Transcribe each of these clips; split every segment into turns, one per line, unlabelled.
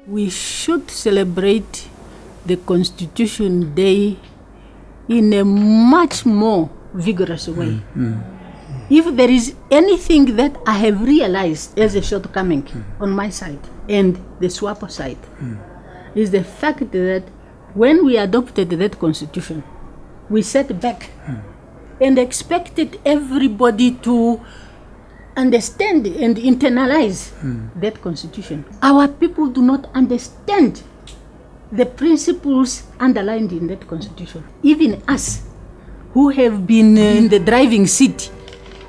We should celebrate the Constitution Day in a much more vigorous way. If there is anything that I have realized as a shortcoming on my side and the SWAPO side, is the fact that when we adopted that Constitution, we sat back and expected everybody to understand and internalize that Constitution. Our people do not understand the principles underlined in that Constitution. Even us, who have been in the driving seat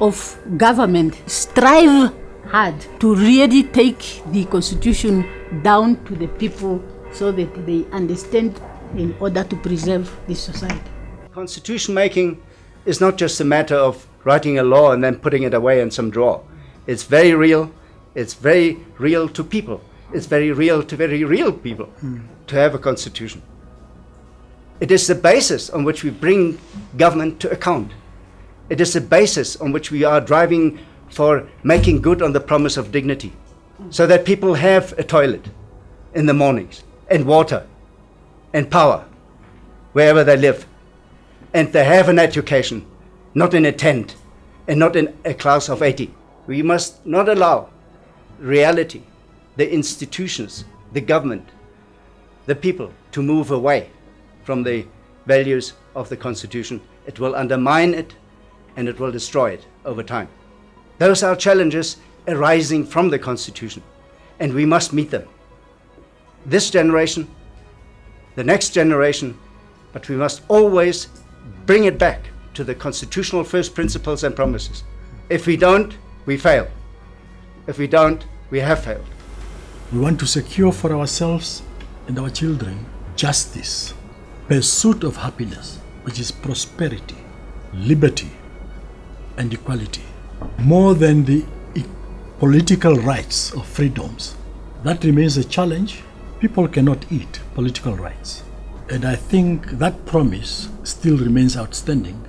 of government, strive hard to really take the Constitution down to the people so that they understand in order to preserve this society.
Constitution making is not just a matter of writing a law and then putting it away in some drawer. It's very real. It's very real to people. It's very real to very real people to have a constitution. It is the basis on which we bring government to account. It is the basis on which we are driving for making good on the promise of dignity, so that people have a toilet in the mornings, and water, and power, wherever they live. And they have an education, not in a tent, and not in a class of 80. We must not allow reality, the institutions, the government, the people to move away from the values of the Constitution. It will undermine it and it will destroy it over time. Those are challenges arising from the Constitution, and we must meet them. This generation, the next generation, but we must always bring it back to the constitutional first principles and promises. If we don't, we fail. If we don't, we have failed.
We want to secure for ourselves and our children justice, pursuit of happiness, which is prosperity, liberty, and equality, more than the political rights or freedoms. That remains a challenge. People cannot eat political rights. And I think that promise still remains outstanding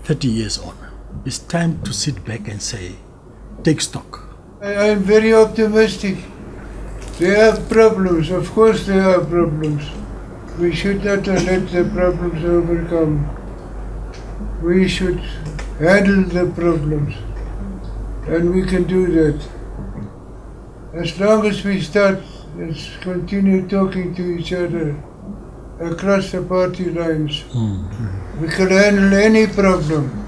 30 years on. It's time to sit back and say, take stock.
I am very optimistic. There are problems, of course there are problems. We should not let the problems overcome. We should handle the problems, and we can do that. As long as we start, let's continue talking to each other across the party lines. We can handle any problem.